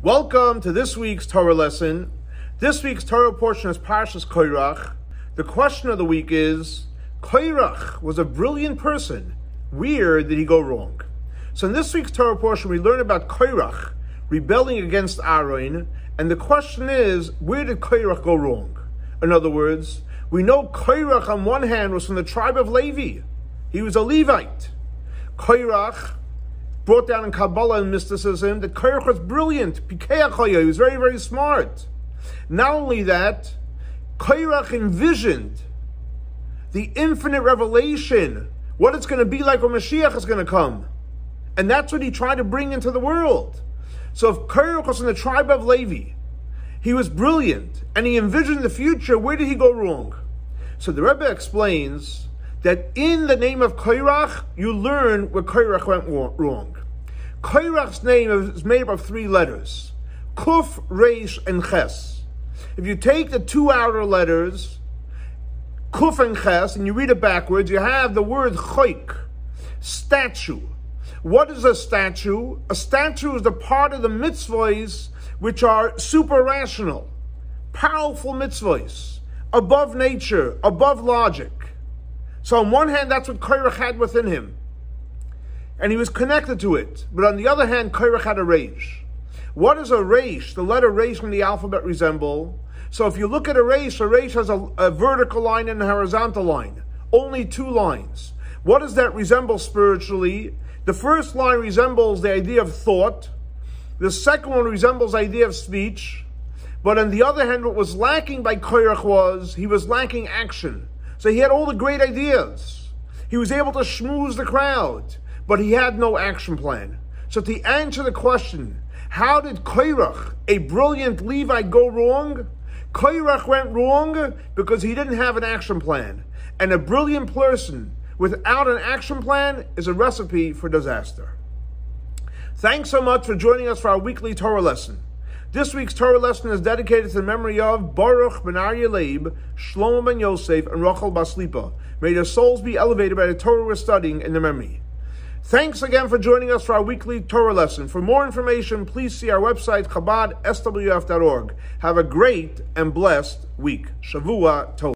Welcome to this week's Torah lesson. This week's Torah portion is Parsha's Korach. The question of the week is, Korach was a brilliant person. Where did he go wrong? So in this week's Torah portion, we learn about Korach rebelling against Aaron, and the question is, where did Korach go wrong? In other words, we know Korach on one hand was from the tribe of Levi. He was a Levite. Korach brought down in Kabbalah and mysticism that Korach was brilliant. He was very, very smart. Not only that, Korach envisioned the infinite revelation, what it's going to be like when Mashiach is going to come. And that's what he tried to bring into the world. So if Korach was from the tribe of Levi, he was brilliant, and he envisioned the future, where did he go wrong? So the Rebbe explains that in the name of Korach, you learn where Korach went wrong. Korach's name is made up of three letters, Kuf, Reish, and Ches. If you take the two outer letters, Kuf and Ches, and you read it backwards, you have the word Choik, statue. What is a statue? A statue is the part of the mitzvahs which are super rational, powerful mitzvahs, above nature, above logic. So on one hand, that's what Korach had within him, and he was connected to it. But on the other hand, Korach had a reish. What is a reish? The letter reish in the alphabet resemble. So if you look at a reish has a vertical line and a horizontal line. Only two lines. What does that resemble spiritually? The first line resembles the idea of thought. The second one resembles the idea of speech. But on the other hand, what was lacking by Korach was, he was lacking action. So he had all the great ideas. He was able to schmooze the crowd, but he had no action plan. So to answer the question, how did Korach, a brilliant Levite, go wrong? Korach went wrong because he didn't have an action plan. And a brilliant person without an action plan is a recipe for disaster. Thanks so much for joining us for our weekly Torah lesson. This week's Torah lesson is dedicated to the memory of Baruch ben Aryeh Leib, Shlomo ben Yosef, and Rachel bas Lipa. May their souls be elevated by the Torah we're studying in their memory. Thanks again for joining us for our weekly Torah lesson. For more information, please see our website, Chabad, swf.org. Have a great and blessed week. Shavua Tov.